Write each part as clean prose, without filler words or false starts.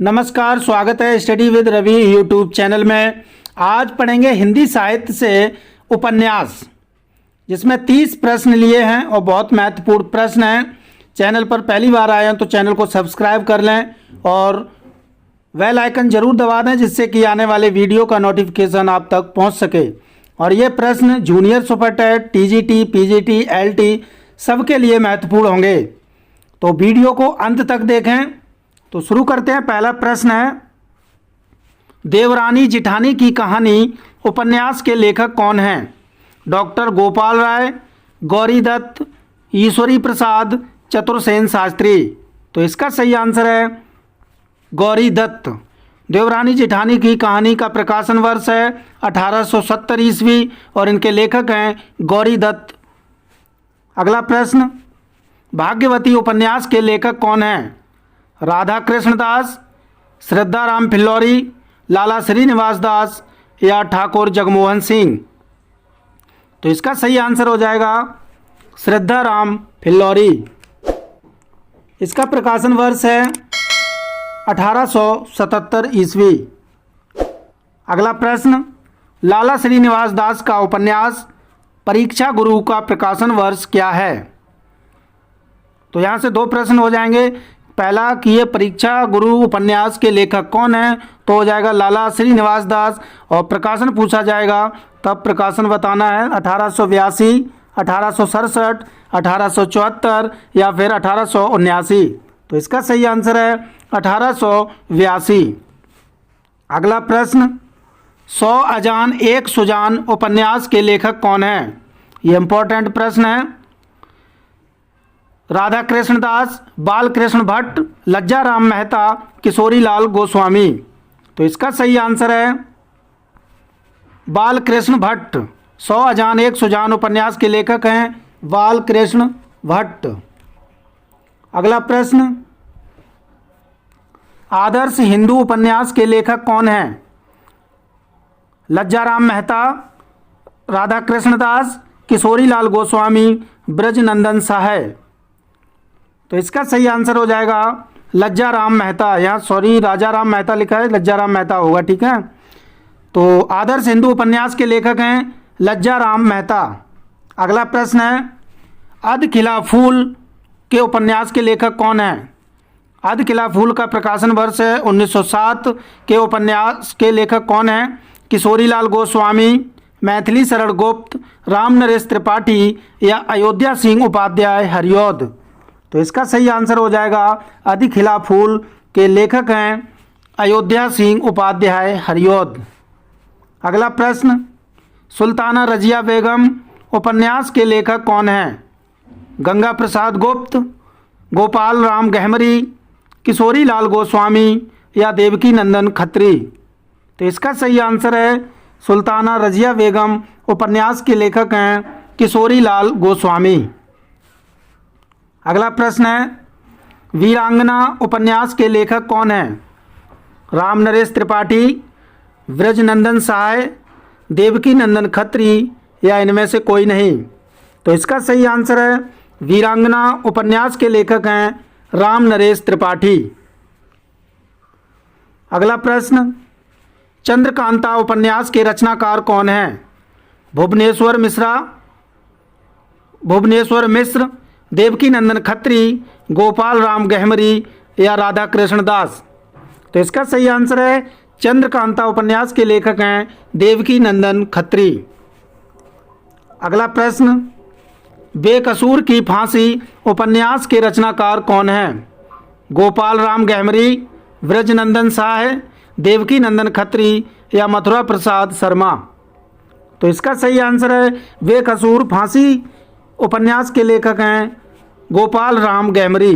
नमस्कार, स्वागत है study with Ravi YouTube channel में। आज पढ़ेंगे हिंदी साहित्य से उपन्यास, जिसमें 30 प्रश्न लिए हैं और बहुत महत्वपूर्ण प्रश्न हैं। चैनल पर पहली बार आए हैं तो चैनल को सब्सक्राइब कर लें और बेल आइकन जरूर दबा दें, जिससे कि आने वाले वीडियो का नोटिफिकेशन आप तक पहुंच सके। और ये प्रश्न junior super TET, TGT, PGT, LT सबके लिए महत्वपूर्ण होंगे, तो वीडियो को अंत तक देखें। तो शुरू करते हैं। पहला प्रश्न है, देवरानी जिठानी की कहानी उपन्यास के लेखक कौन हैं? डॉक्टर गोपाल राय, गौरी दत्त, ईश्वरी प्रसाद, चतुर्सेन शास्त्री। तो इसका सही आंसर है गौरी दत्त। देवरानी जिठानी की कहानी का प्रकाशन वर्ष है 1870 ईस्वी और इनके लेखक हैं गौरी दत्त। अगला प्रश्न, भाग्यवती उपन्यास के लेखक कौन हैं? राधा कृष्ण दास, श्रद्धा राम फिल्लौरी, लाला श्रीनिवास दास या ठाकुर जगमोहन सिंह। तो इसका सही आंसर हो जाएगा श्रद्धा राम फिल्लौरी। इसका प्रकाशन वर्ष है 1877 ईस्वी। अगला प्रश्न, लाला श्रीनिवास दास का उपन्यास परीक्षा गुरु का प्रकाशन वर्ष क्या है? तो यहाँ से दो प्रश्न हो जाएंगे। पहला कि ये परीक्षा गुरु उपन्यास के लेखक कौन है, तो हो जाएगा लाला श्रीनिवास दास। और प्रकाशन पूछा जाएगा तब प्रकाशन बताना है 1882, 1867, 1874 या फिर 1879। तो इसका सही आंसर है 1882। अगला प्रश्न, 100 अजान एक सुजान उपन्यास के लेखक कौन है? ये इंपॉर्टेंट प्रश्न है। राधा कृष्ण दास, बाल कृष्ण भट्ट, लज्जा राम मेहता, किशोरी लाल गोस्वामी। तो इसका सही आंसर है बाल कृष्ण भट्ट। 100 अजान एक सुजान उपन्यास के लेखक हैं बाल कृष्ण भट्ट। अगला प्रश्न, आदर्श हिंदू उपन्यास के लेखक कौन हैं? लज्जा राम मेहता, राधा कृष्ण दास, किशोरी लाल गोस्वामी, ब्रजनंदन सहाय। तो इसका सही आंसर हो जाएगा लज्जा राम मेहता। यहाँ सॉरी राजा राम मेहता लिखा है, लज्जा राम मेहता होगा, ठीक है। तो आदर्श हिंदू उपन्यास के लेखक हैं लज्जा राम मेहता। अगला प्रश्न है, अध खिला फूल के उपन्यास के लेखक कौन हैं? अध खिला फूल का प्रकाशन वर्ष है 1907 के उपन्यास के लेखक कौन हैं? किशोरी लाल गोस्वामी, मैथिली शरण गुप्त, राम नरेश त्रिपाठी या अयोध्या सिंह उपाध्याय हरिऔध। तो इसका सही आंसर हो जाएगा अध खिला फूल के लेखक हैं अयोध्या सिंह उपाध्याय हरिऔध। अगला प्रश्न, सुल्ताना रजिया बेगम उपन्यास के लेखक कौन हैं? गंगा प्रसाद गुप्त, गोपाल राम गहमरी, किशोरी लाल गोस्वामी या देवकी नंदन खत्री। तो इसका सही आंसर है सुल्ताना रजिया बेगम उपन्यास के लेखक हैं किशोरी लाल गोस्वामी। अगला प्रश्न है, वीरांगना उपन्यास के लेखक कौन हैं? राम नरेश त्रिपाठी, ब्रजनंदन सहाय, देवकी नंदन खत्री या इनमें से कोई नहीं। तो इसका सही आंसर है वीरांगना उपन्यास के लेखक हैं राम नरेश त्रिपाठी। अगला प्रश्न, चंद्रकांता उपन्यास के रचनाकार कौन हैं? भुवनेश्वर मिश्र, देवकी नंदन खत्री, गोपाल राम गहमरी या राधा कृष्ण दास। तो इसका सही आंसर है चंद्रकांता उपन्यास के लेखक हैं देवकी नंदन खत्री। अगला प्रश्न, बेकसूर की फांसी उपन्यास के रचनाकार कौन हैं? गोपाल राम गहमरी, ब्रजनंदन सहाय, देवकी नंदन खत्री या मथुरा प्रसाद शर्मा। तो इसका सही आंसर है बेकसूर फांसी उपन्यास के लेखक हैं गोपाल राम गहमरी।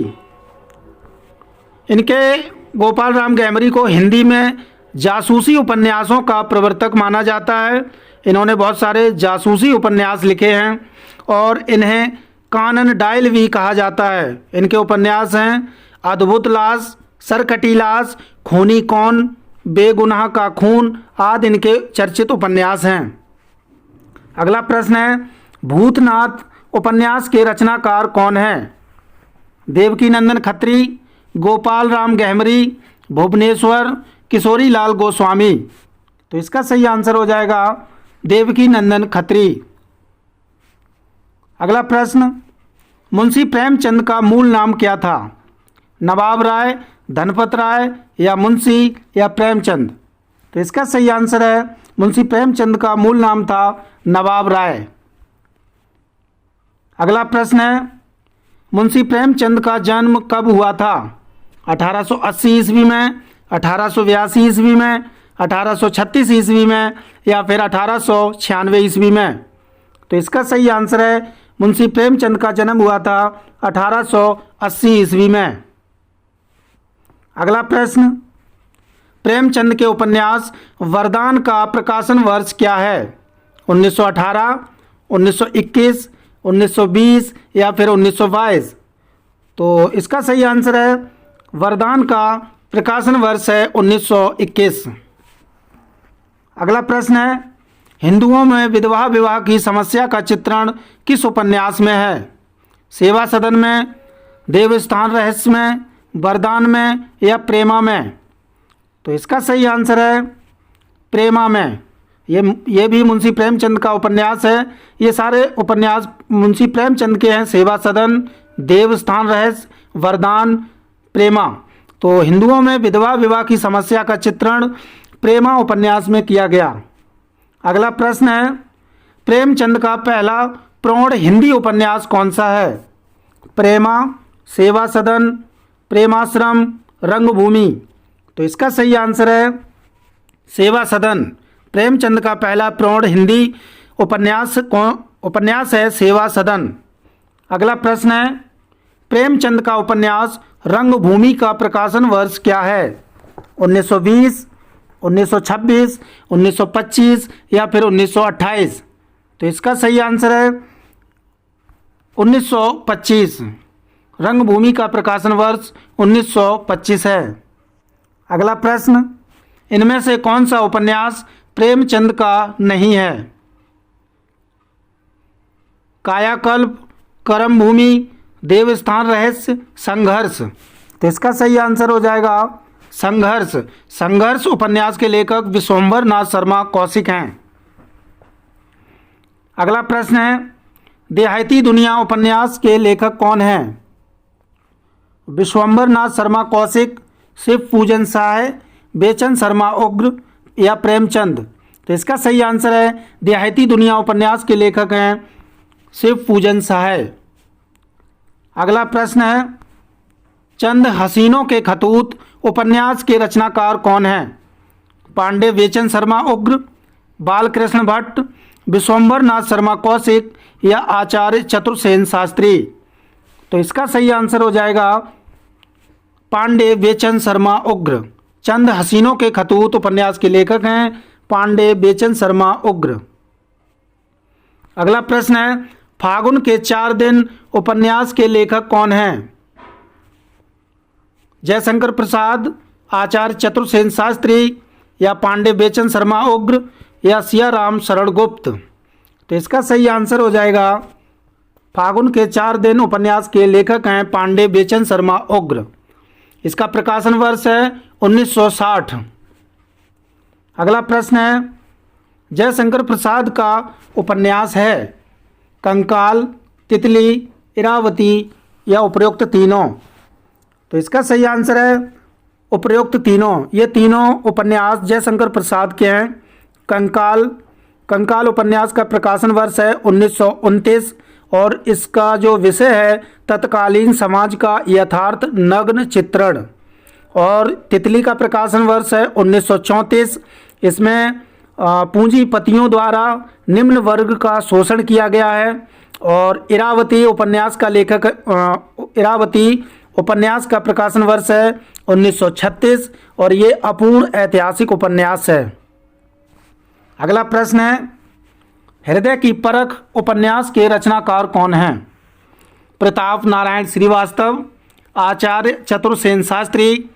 इनके गोपाल राम गहमरी को हिंदी में जासूसी उपन्यासों का प्रवर्तक माना जाता है। इन्होंने बहुत सारे जासूसी उपन्यास लिखे हैं और इन्हें कानन डायल भी कहा जाता है। इनके उपन्यास हैं अद्भुत लाश, सरकटी लाश, खूनी कौन, बेगुनाह का खून आदि इनके चर्चित उपन्यास हैं। अगला प्रश्न है, भूतनाथ उपन्यास के रचनाकार कौन हैं? देवकी नंदन खत्री, गोपाल राम गहमरी, भुवनेश्वर किशोरीलाल गोस्वामी। तो इसका सही आंसर हो जाएगा देवकी नंदन खत्री। अगला प्रश्न, मुंशी प्रेमचंद का मूल नाम क्या था? नवाब राय, धनपत राय या मुंशी या प्रेमचंद? तो इसका सही आंसर है मुंशी प्रेमचंद का मूल नाम था नवाब राय। अगला प्रश्न है, मुंशी प्रेमचंद का जन्म कब हुआ था? 1880 ईस्वी में, 1882 ईस्वी में, 1836 ईस्वी में या फिर 1896 ईस्वी में? तो इसका सही आंसर है मुंशी प्रेमचंद का जन्म हुआ था 1880 ईस्वी में। अगला प्रश्न, प्रेमचंद के उपन्यास वरदान का प्रकाशन वर्ष क्या है? 1918, 1921, 1920 या फिर 1922? तो इसका सही आंसर है वरदान का प्रकाशन वर्ष है 1921। अगला प्रश्न है, हिंदुओं में विधवा विवाह की समस्या का चित्रण किस उपन्यास में है? सेवा सदन में, देवस्थान रहस्य में, वरदान में या प्रेमा में? तो इसका सही आंसर है प्रेमा में। ये भी मुंशी प्रेमचंद का उपन्यास है। ये सारे उपन्यास मुंशी प्रेमचंद के हैं, सेवा सदन, देवस्थान रहस्य, वरदान, प्रेमा। तो हिंदुओं में विधवा विवाह की समस्या का चित्रण प्रेमा उपन्यास में किया गया। अगला प्रश्न है, प्रेमचंद का पहला प्रौढ़ हिंदी उपन्यास कौन सा है? प्रेमा, सेवा सदन, प्रेमाश्रम, रंगभूमि? तो इसका सही आंसर है सेवा सदन। प्रेमचंद का पहला प्रौढ़ हिंदी उपन्यास है सेवा सदन। अगला प्रश्न है, प्रेमचंद का उपन्यास रंगभूमि का प्रकाशन वर्ष क्या है? 1920, 1926, 1925 या फिर 1928? तो इसका सही आंसर है 1925। रंगभूमि का प्रकाशन वर्ष 1925 है। अगला प्रश्न, इनमें से कौन सा उपन्यास प्रेमचंद का नहीं है? कायाकल्प, कर्मभूमि, देवस्थान रहस्य, संघर्ष? तो इसका सही आंसर हो जाएगा संघर्ष। संघर्ष उपन्यास के लेखक विश्वंभर नाथ शर्मा कौशिक हैं। अगला प्रश्न है, देहाती दुनिया उपन्यास के लेखक कौन हैं? विश्वंभर नाथ शर्मा कौशिक, शिव पूजन साय, बेचन शर्मा उग्र या प्रेमचंद? तो इसका सही आंसर है देहाती दुनिया उपन्यास के लेखक हैं शिव पूजन साय। अगला प्रश्न है, चंद हसीनों के खतूत उपन्यास के रचनाकार कौन हैं? पांडे बेचन शर्मा उग्र, बालकृष्ण भट्ट, विश्वंभर नाथ शर्मा कौशिक या आचार्य चतुर्सेन शास्त्री? तो इसका सही आंसर हो जाएगा पांडे बेचन शर्मा उग्र। चंद हसीनों के खतूत उपन्यास के लेखक हैं पांडे बेचन शर्मा उग्र। अगला प्रश्न है, फागुन के 4 दिन उपन्यास के लेखक कौन हैं? जयशंकर प्रसाद, आचार्य चतुर्सेन शास्त्री या पांडे बेचन शर्मा उग्र या सियाराम शरण गुप्त? तो इसका सही आंसर हो जाएगा फागुन के 4 दिन उपन्यास के लेखक हैं पांडे बेचन शर्मा उग्र। इसका प्रकाशन वर्ष है 1960। अगला प्रश्न है, जयशंकर प्रसाद का उपन्यास है कंकाल, तितली, इरावती या उपरोक्त तीनों? तो इसका सही आंसर है उपरोक्त तीनों। ये तीनों उपन्यास जयशंकर प्रसाद के हैं। कंकाल उपन्यास का प्रकाशन वर्ष है 1929 और इसका जो विषय है तत्कालीन समाज का यथार्थ नग्न चित्रण। और तितली का प्रकाशन वर्ष है 1934। इसमें पूंजीपतियों द्वारा निम्न वर्ग का शोषण किया गया है। और इरावती उपन्यास का प्रकाशन वर्ष है 1936 और ये अपूर्ण ऐतिहासिक उपन्यास है। अगला प्रश्न है, हृदय की परख उपन्यास के रचनाकार कौन हैं? प्रताप नारायण श्रीवास्तव, आचार्य चतुर्सेन शास्त्री,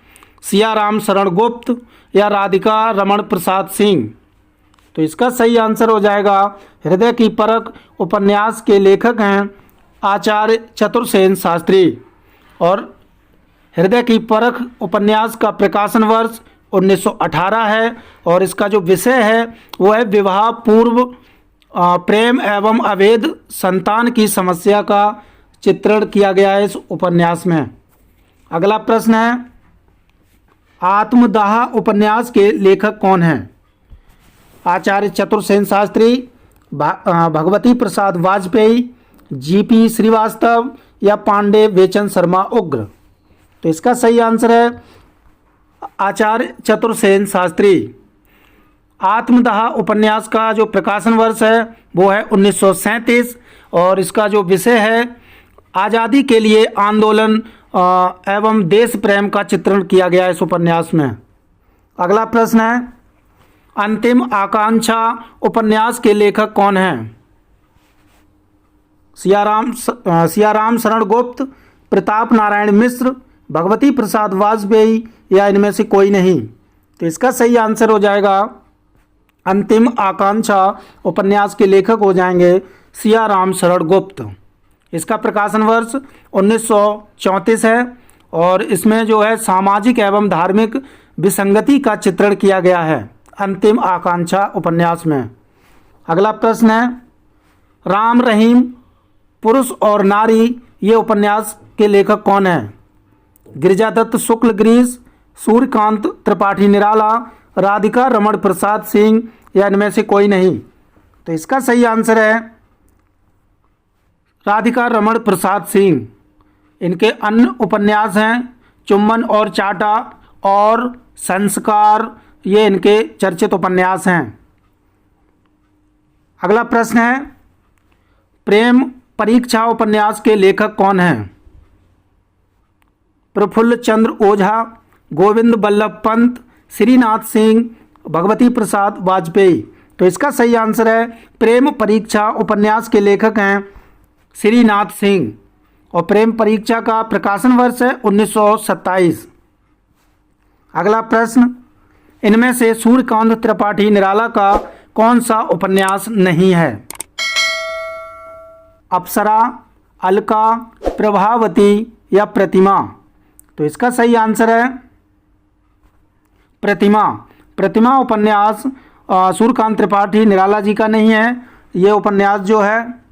सियाराम शरण गुप्त या राधिका रमण प्रसाद सिंह? तो इसका सही आंसर हो जाएगा हृदय की परख उपन्यास के लेखक हैं आचार्य चतुर्सेन शास्त्री। और हृदय की परख उपन्यास का प्रकाशन वर्ष 1918 है और इसका जो विषय है वो है विवाह पूर्व प्रेम एवं अवैध संतान की समस्या का चित्रण किया गया है इस उपन्यास में। अगला प्रश्न है, आत्मदाह उपन्यास के लेखक कौन हैं? आचार्य चतुर्सेन शास्त्री, भगवती प्रसाद वाजपेयी, जीपी श्रीवास्तव या पांडे वेचन शर्मा उग्र? तो इसका सही आंसर है आचार्य चतुर्सेन शास्त्री। आत्मदाह उपन्यास का जो प्रकाशन वर्ष है वो है 1937 और इसका जो विषय है आज़ादी के लिए आंदोलन एवं देश प्रेम का चित्रण किया गया है इस उपन्यास में। अगला प्रश्न है, अंतिम आकांक्षा उपन्यास के लेखक कौन हैं? सियाराम शरण गुप्त, प्रताप नारायण मिश्र, भगवती प्रसाद वाजपेयी या इनमें से कोई नहीं? तो इसका सही आंसर हो जाएगा अंतिम आकांक्षा उपन्यास के लेखक हो जाएंगे सियाराम शरण गुप्त। इसका प्रकाशन वर्ष 1934 है और इसमें जो है सामाजिक एवं धार्मिक विसंगति का चित्रण किया गया है अंतिम आकांक्षा उपन्यास में। अगला प्रश्न है, राम रहीम, पुरुष और नारी ये उपन्यास के लेखक कौन है? गिरिजादत्त शुक्ल गिरीश, सूर्यकांत त्रिपाठी निराला, राधिका रमण प्रसाद सिंह या इनमें से कोई नहीं? तो इसका सही आंसर है राधिका रमण प्रसाद सिंह। इनके अन्य उपन्यास हैं चुम्बन और चाटा और संस्कार, ये इनके चर्चित उपन्यास हैं। अगला प्रश्न है, प्रेम परीक्षा उपन्यास के लेखक कौन हैं? प्रफुल्ल चंद्र ओझा, गोविंद बल्लभ पंत, श्रीनाथ सिंह, भगवती प्रसाद वाजपेयी? तो इसका सही आंसर है प्रेम परीक्षा उपन्यास के लेखक हैं श्रीनाथ सिंह और प्रेम परीक्षा का प्रकाशन वर्ष है 1927। अगला प्रश्न, इनमें से सूर्यकांत त्रिपाठी निराला का कौन सा उपन्यास नहीं है? अप्सरा, अलका, प्रभावती या प्रतिमा? तो इसका सही आंसर है प्रतिमा। प्रतिमा उपन्यास सूर्यकांत त्रिपाठी निराला जी का नहीं है। ये उपन्यास जो है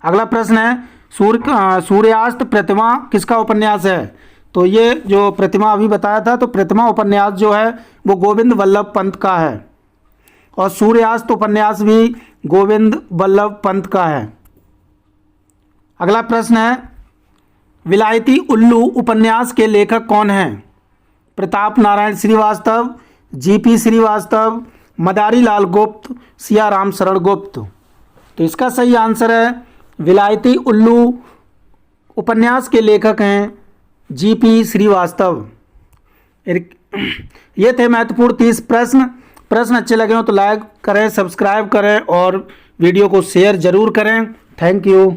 अगला प्रश्न है, सूर्यास्त प्रतिमा किसका उपन्यास है? तो ये जो प्रतिमा अभी बताया था, तो प्रतिमा उपन्यास जो है वो गोविंद बल्लभ पंत का है और सूर्यास्त उपन्यास भी गोविंद बल्लभ पंत का है। अगला प्रश्न है, विलायती उल्लू उपन्यास के लेखक कौन हैं? प्रताप नारायण श्रीवास्तव, जीपी श्रीवास्तव, मदारी लाल गुप्त, सियाराम शरण गुप्त? तो इसका सही आंसर है विलायती उल्लू उपन्यास के लेखक हैं जीपी श्रीवास्तव। ये थे महत्वपूर्ण 30 प्रश्न अच्छे लगे हो तो लाइक करें, सब्सक्राइब करें और वीडियो को शेयर ज़रूर करें। Thank you.